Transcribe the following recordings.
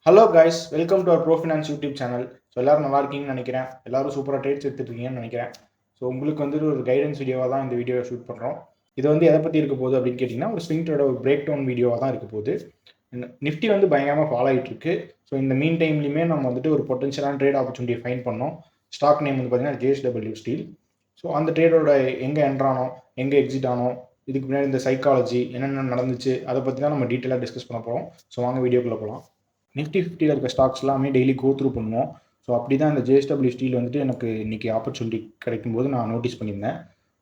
Hello guys, welcome to our pro finance YouTube channel. So எல்லோரும் நல்லா இருக்கீங்கன்னு நினைக்கிறேன். எல்லோரும் சூப்பராக ட்ரேட்ஸ் எடுத்துகிட்டு இருக்கீங்கன்னு நினைக்கிறேன். ஸோ உங்களுக்கு வந்துட்டு ஒரு கைடன்ஸ் வீடியோவாக தான் இந்த வீடியோவை ஷூட் பண்ணுறோம். இது வந்து எதை பற்றி இருக்க போகுது அப்படின்னு கேட்டிங்கன்னா, ஒரு ஸ்விங் ட்ரேடோட ஒரு பிரேக் டவுன் வீடியோவாக தான் இருக்க போகுது. நிஃப்டி வந்து பயங்கரமாக ஃபாலோ ஆகிட்டு இருக்கு. ஸோ இந்த மீன் டைம்லையுமே நம்ம வந்துட்டு ஒரு பொட்டன்ஷியலான ட்ரேட் ஆப்பர்ச்சுனிட்டியை ஃபைன் பண்ணோம். ஸ்டாக் நேம் வந்து பார்த்தீங்கன்னா JSW ஸ்டீல். ஸோ அந்த ட்ரேடோட எங்கே என்ட்ரானோம், எங்கே எக்ஸிட் ஆனோம், இதுக்கு முன்னாடி இந்த சைக்காலஜி என்னென்ன நடந்துச்சு, அதை பற்றி தான் நம்ம டீட்டெயிலாக டிஸ்கஸ் பண்ண போகிறோம். ஸோ வாங்க வீடியோக்குள்ளே போகலாம். நிஃப்டி 50 இருக்க ஸ்டாக்ஸ் எல்லாமே டெய்லி கோ த்ரூ பண்ணுவோம். ஸோ அப்படி தான் இந்த JSW ஸ்டீல் வந்துட்டு எனக்கு இன்றைக்கி ஆப்பர்ச்சுனிட்டி கிடைக்கும்போது நான் நோட்டீஸ் பண்ணியிருந்தேன்.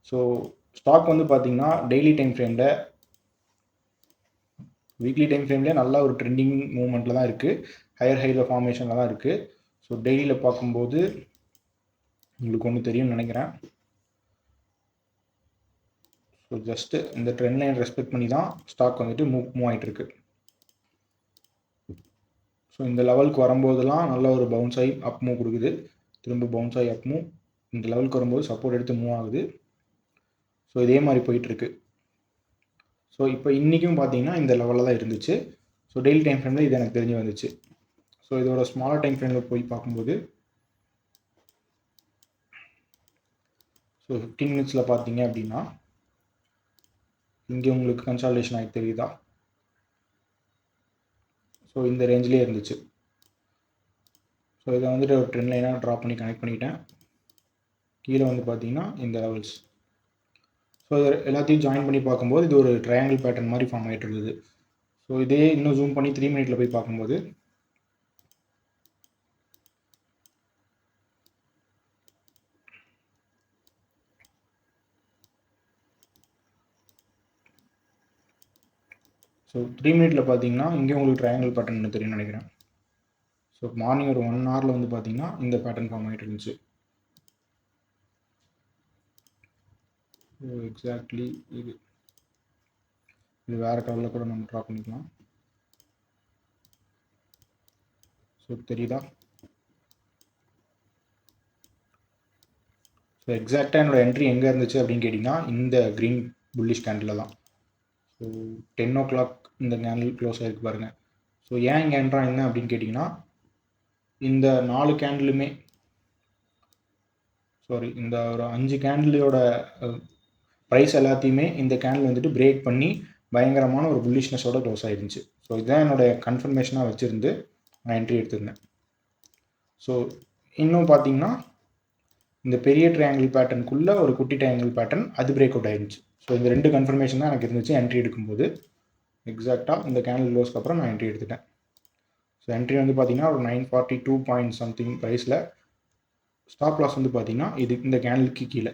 ஸோ ஸ்டாக் வந்து பார்த்திங்கன்னா டெய்லி டைம் ஃப்ரேமில், வீக்லி டைம் ஃப்ரேம்லேயே நல்ல ஒரு ட்ரெண்டிங் மூவ்மெண்ட்டில் தான் இருக்குது. ஹையர் ஹையில் ஃபார்மேஷனில் தான் இருக்குது. ஸோ டெய்லியில் பார்க்கும்போது உங்களுக்கு ஒன்று தெரியும்னு நினைக்கிறேன். ஸோ ஜஸ்ட்டு இந்த ட்ரெண்ட் லைன் ரெஸ்பெக்ட் பண்ணி தான் ஸ்டாக் வந்துட்டு மூவ் ஆகிட்டு இருக்கு. ஸோ இந்த லெவலுக்கு வரும்போதெல்லாம் நல்ல ஒரு பவுன்ஸ் ஆகி அப் மூவ் கொடுக்குது. திரும்ப பவுன்ஸ் ஆகி அப் மூவ், இந்த லெவலுக்கு வரும்போது சப்போர்ட் எடுத்து மூவ் ஆகுது. ஸோ இதே மாதிரி போயிட்டுருக்கு. ஸோ இப்போ இன்றைக்கும் பார்த்தீங்கன்னா இந்த லெவலில் தான் இருந்துச்சு. ஸோ டெய்லி டைம் ஃப்ரேமில் இது எனக்கு தெரிஞ்சு வந்துச்சு. ஸோ இதோட ஸ்மாலர் டைம் ஃப்ரேமில் போய் பார்க்கும்போது, ஸோ 15 மினிட்ஸில் பார்த்தீங்க அப்படின்னா இங்கே உங்களுக்கு கன்சாலிடேஷன் ஆகி தெரியுதா? ஸோ இந்த ரேஞ்சிலே இருந்துச்சு. ஸோ இதை வந்துட்டு ஒரு ட்ரெண்ட் லைனாக ட்ரா பண்ணி கனெக்ட் பண்ணிட்டேன். கீழே வந்து பார்த்தீங்கன்னா இந்த லெவல்ஸ். ஸோ இது எல்லாத்தையும் ஜாயின் பண்ணி பார்க்கும்போது இது ஒரு ட்ரையாங்கிள் பேட்டர்ன் மாதிரி ஃபார்ம் ஆகிட்டு இருந்தது. ஸோ இதே இன்னும் ஜூம் பண்ணி 3 மினிட்ல போய் பார்க்கும்போது ஸோ 3 மினிட்ல பார்த்தீங்கன்னா இங்கே உங்களுக்கு ட்ரையாங்கிள் பேட்டர்ன் தெரியும்னு நினைக்கிறேன். ஸோ மார்னிங் ஒரு 1 ஹவரில் வந்து பார்த்தீங்கன்னா இந்த பேட்டர்ன் ஃபார்ம் ஆகிட்டு இருந்துச்சு. ஸோ எக்ஸாக்ட்லி இது வேறு கலரில் கூட நம்ம ட்ரா பண்ணிக்கலாம். ஸோ தெரியுதா? ஸோ எக்ஸாக்டாக என்னோடய என்ட்ரி எங்கே இருந்துச்சு அப்படின்னு கேட்டிங்கன்னா இந்த க்ரீன் புல்லிஷ் கேண்டில் தான். ஸோ 10 o'clock இந்த கேண்டில் க்ளோஸ் ஆகிருக்கு பாருங்கள். ஸோ ஏன் இங்கே என்ட்ரா என்ன அப்படின்னு கேட்டிங்கன்னா, இந்த 4 கேண்டிலுமே இந்த ஒரு 5 கேண்டிலோட ப்ரைஸ் எல்லாத்தையுமே இந்த கேண்டில் வந்துட்டு பிரேக் பண்ணி பயங்கரமான ஒரு புல்லிஷ்னஸோட க்ளோஸ் ஆகிருந்துச்சு. ஸோ இதுதான் என்னுடைய கன்ஃபர்மேஷனாக வச்சுருந்து நான் என்ட்ரி எடுத்திருந்தேன். ஸோ இன்னும் பார்த்தீங்கன்னா இந்த பெரிய ட்ரையாங்கிள் பேட்டர்னுக்குள்ளே ஒரு குட்டி ட்ரையாங்கிள் பேட்டர்ன் அது பிரேக் அவுட் ஆகிருந்துச்சு. ஸோ இந்த 2 கன்ஃபர்மேஷன் தான் எனக்கு இருந்துச்சு என்ட்ரி எடுக்கும்போது. எக்ஸாக்டாக இந்த கேண்டில் க்ளோஸ்க்கு அப்புறம் நான் என்ட்ரி எடுத்துட்டேன். ஸோ என்ட்ரி வந்து பார்த்தீங்கன்னா ஒரு 942 பாயிண்ட் சம்திங் ப்ரைஸில். ஸ்டாப் லாஸ் வந்து பார்த்தீங்கன்னா இது இந்த கேண்டிலுக்கு கீழே.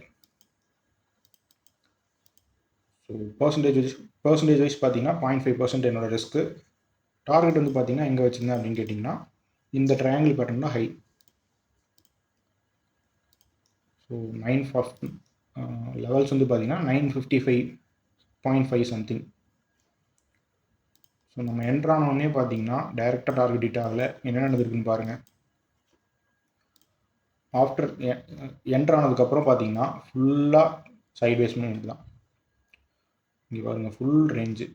ஸோ பர்சன்டேஜ் வைஸ் பார்த்தீங்கன்னா 0.5% என்னோட ரிஸ்க்கு. டார்கெட் வந்து பார்த்தீங்கன்னா எங்கே வச்சுருந்தேன் அப்படின்னு கேட்டிங்கன்னா இந்த ட்ரையாங்கிள் பேட்டர்ன் தான் ஹை. ஸோ 950 லெவல்ஸ் வந்து பார்த்தீங்கன்னா 955.5 சம்திங். ஸோ நம்ம என்ட்ரானோடனே பார்த்தீங்கன்னா டைரெக்டாக டார்கெட் ஹிட் ஆகலை. என்ன நடந்திருக்குன்னு பாருங்கள். ஆஃப்டர் என்ட்ரானதுக்கப்புறம் பார்த்தீங்கன்னா ஃபுல்லாக சைட்வேஸ் மூவ்மெண்ட் தான். இங்கே பாருங்கள் ஃபுல் ரேஞ்சு.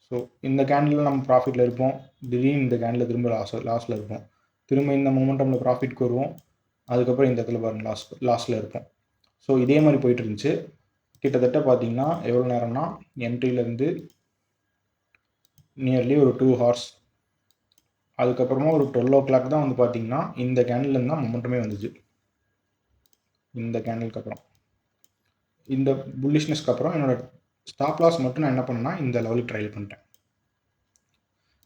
ஸோ இந்த கேண்டில் நம்ம ப்ராஃபிட்டில் இருப்போம், திடீர்னு இந்த கேண்டில் திரும்ப லாஸில் இருப்போம், திரும்ப இந்த மொமெண்டமில் ப்ராஃபிட்க்கு வருவோம், அதுக்கப்புறம் இந்த இடத்துல பாருங்கள் லாஸில் இருப்போம். ஸோ இதே மாதிரி போயிட்டு இருந்துச்சு. கிட்டத்தட்ட பார்த்தீங்கன்னா எவ்வளோ நேரம்னா என்ட்ரியிலேருந்து நியர்லி ஒரு 2 hours. அதுக்கப்புறமா ஒரு 12 o'clock தான் வந்து பார்த்தீங்கன்னா இந்த கேண்டில் தான் மொமெண்டமே வந்துச்சு. இந்த கேண்டிலுக்கு அப்புறம் இந்த புல்லிஷ்னஸ்க்கு அப்புறம் என்னோட ஸ்டாப் லாஸ் மட்டும் நான் என்ன பண்ணேன்னா இந்த லெவலுக்கு ட்ரையல் பண்ணிட்டேன்.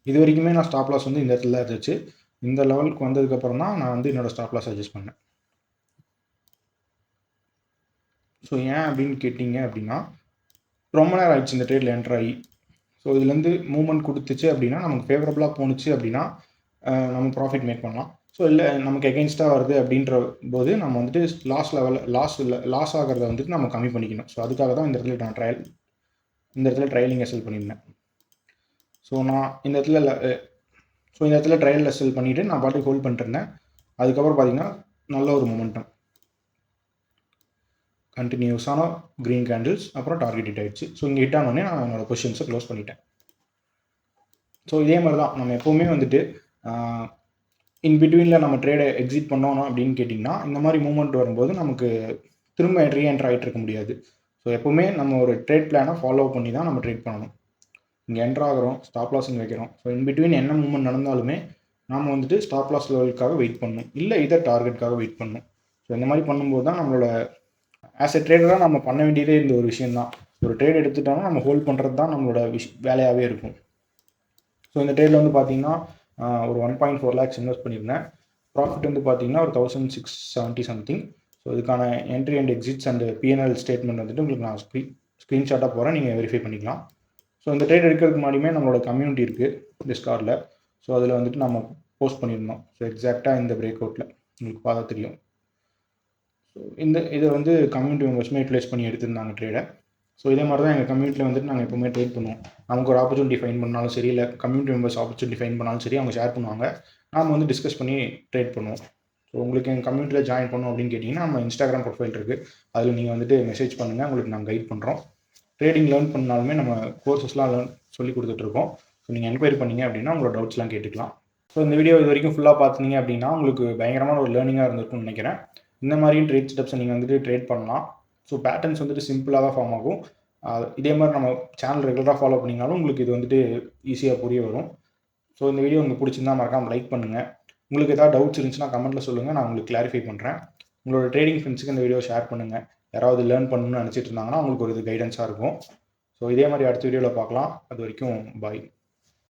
இது வரைக்குமே நான் ஸ்டாப் லாஸ் வந்து இந்த இடத்துல தான் இருந்துச்சு. இந்த லெவலுக்கு வந்ததுக்கப்புறம் தான் நான் வந்து என்னோடய ஸ்டாப் லாஸ் அட்ஜஸ்ட் பண்ணேன். ஸோ ஏன் அப்படின்னு கேட்டிங்க அப்படின்னா ரொம்ப நேரம் ஆயிடுச்சு இந்த ட்ரேடில் என்ட்ரு ஆகி. ஸோ இதுலேருந்து மூவ்மெண்ட் கொடுத்துச்சு அப்படின்னா நமக்கு ஃபேவரபுளாக போணுச்சு அப்படின்னா நம்ம ப்ராஃபிட் மேக் பண்ணலாம். ஸோ இல்லை நமக்கு எகெயின்ஸ்டாக வருது அப்படின்ற போது நம்ம வந்துட்டு லாஸ் ஆகிறத வந்துட்டு நம்ம கம்மி பண்ணிக்கணும். ஸோ அதுக்காக தான் இந்த இடத்துல நான் ட்ரையலிங் செல் பண்ணியிருந்தேன். ஸோ நான் இந்த இடத்துல ட்ரையலில் செல் பண்ணிவிட்டு நான் பாட்டுக்கு ஹோல்ட் பண்ணிட்டு இருந்தேன். அதுக்கப்புறம் பார்த்தீங்கன்னா நல்ல ஒரு மொமெண்டம் கண்டினியூஸான க்ரீன் கேண்டில்ஸ், அப்புறம் டார்கெட் ஹிட் ஆகிடுச்சு. ஸோ இங்கே ஹிட் ஆனோடனே நான் என்னோடய பொசிஷன்ஸை க்ளோஸ் பண்ணிட்டேன். ஸோ இதே மாதிரி தான் நம்ம எப்போவுமே வந்துட்டு இன் பிட்வீனில் நம்ம ட்ரேடை எக்ஸிட் பண்ணோம் அப்படின்னு கேட்டிங்கன்னா இந்த மாதிரி மூவ்மெண்ட் வரும்போது நமக்கு திரும்ப ரீஎன்ட்ரு ஆகிட்டு இருக்க முடியாது. ஸோ எப்போவுமே நம்ம ஒரு ட்ரேட் பிளானை ஃபாலோ பண்ணி தான் நம்ம ட்ரேட் பண்ணணும். இங்கே என்ட்ரு ஆகிறோம், ஸ்டாப் லாஸ் இங்கே வைக்கிறோம். ஸோ இன் பிட்வீன் என்ன மூவ்மெண்ட் நடந்தாலுமே நாம் வந்துட்டு ஸ்டாப் லாஸ் லெவலுக்காக வெயிட் பண்ணணும், இல்லை இதர் டார்கெட்டுக்காக வெயிட் பண்ணணும். ஸோ இந்த மாதிரி பண்ணும்போது தான் நம்மளோட ஆஸ் எ ட்ரேடராக நம்ம பண்ண வேண்டியதே இந்த ஒரு விஷயம் தான். ஒரு ட்ரேட் எடுத்துட்டோம்னா நம்ம ஹோல்ட் பண்ணுறது தான் நம்மளோட வேலையாகவே இருக்கும். ஸோ இந்த ட்ரேடில் வந்து பார்த்தீங்கன்னா ஒரு 1.4 lakhs இன்வெஸ்ட் பண்ணியிருந்தேன். ப்ராஃபிட் வந்து பார்த்தீங்கன்னா ஒரு 1670 சம்திங். ஸோ இதுக்கான entry and exits and PNL statement வந்துட்டு உங்களுக்கு நான் ஸ்க்ரீன்ஷாட்டாக போகிறேன், நீங்கள் வெரிஃபை பண்ணிக்கலாம். ஸோ இந்த ட்ரேட் எடுக்கிறதுக்கு முன்னாடியுமே நம்மளோட கம்யூனிட்டி இருக்குது டிஸ்கார்டில். ஸோ அதில் வந்துட்டு நம்ம போஸ்ட் பண்ணியிருந்தோம். ஸோ எக்ஸாக்டாக இந்த பிரேக் அவுட்டில் உங்களுக்கு பார்த்தா தெரியும். ஸோ இதை வந்து கம்யூனிட்டி மெம்பர்ஸுமே யூட்டிலைஸ் பண்ணி எடுத்திருந்தாங்க ட்ரேடை. ஸோ இதே மாதிரி தான் எங்கள் கம்யூனிட்டியில் வந்துட்டு நாங்கள் எப்போவுமே ட்ரேட் பண்ணுவோம். நமக்கு ஒரு ஆப்பர்ச்சுனிட்டி ஃபைன் பண்ணாலும் சரி, இல்லை கம்யூனிட்டி மெம்பர்ஸ் ஆப்பர்ச்சுனிட்டி ஃபைன் பண்ணாலும் சரி, அவங்க ஷேர் பண்ணுவாங்க. நாம் வந்து டிஸ்கஸ் பண்ணி ட்ரேட் பண்ணுவோம். ஸோ உங்களுக்கு எங்கள் கம்யூனிட்டியில் ஜாயின் பண்ணணும் அப்படின்னு கேட்டிங்கன்னா நம்ம இன்ஸ்டாகிராம் ப்ரொஃபைல் இருக்குது, அதில் நீங்கள் வந்துட்டு மெசேஜ் பண்ணுங்கள், உங்களுக்கு நாங்கள் கைட் பண்ணுறோம். ட்ரேடிங் லேர்ன் பண்ணாலுமே நம்ம கோர்சஸ்லாம் சொல்லி கொடுத்துட்ருக்கோம். ஸோ நீங்கள் என்கொயரி பண்ணிங்க அப்படின்னா உங்களோட டவுட்ஸ்லாம் கேட்டுக்கலாம். ஸோ இந்த வீடியோ இது வரைக்கும் ஃபுல்லாக பார்த்தீங்க அப்படின்னா உங்களுக்கு பயங்கரமான ஒரு லேர்னிங்காக இருந்திருக்கும்னு நினைக்கிறேன். இந்த மாதிரியும் ட்ரேட் ஸ்டெப்ஸை நீங்கள் வந்துட்டு ட்ரேட் பண்ணலாம். ஸோ பேட்டர்ன்ஸ் வந்துட்டு சிம்பிளாக தான் ஃபார்ம் ஆகும். இதே மாதிரி நம்ம சேனல் ரெகுலராக ஃபாலோ பண்ணிங்கனாலும் உங்களுக்கு இது வந்துட்டு ஈஸியாக புரிய வரும். ஸோ இந்த வீடியோ உங்களுக்கு பிடிச்சிருந்தா மறக்காமல் லைக் பண்ணுங்கள். உங்களுக்கு ஏதாவது டவுட்ஸ் இருந்துச்சுன்னா கமெண்ட்டில் சொல்லுங்கள், நான் உங்களுக்கு கிளாரிஃபை பண்ணுறேன். உங்களோட ட்ரேடிங் ஃப்ரெண்ட்ஸுக்கு இந்த வீடியோ ஷேர் பண்ணுங்கள். யாராவது லேர்ன் பண்ணணும்னு நினச்சிட்டு இருந்தாங்கன்னா உங்களுக்கு ஒரு இது கைடன்ஸாக இருக்கும். ஸோ இதே மாதிரி அடுத்த வீடியோவில் பார்க்கலாம். அது வரைக்கும் பாய்.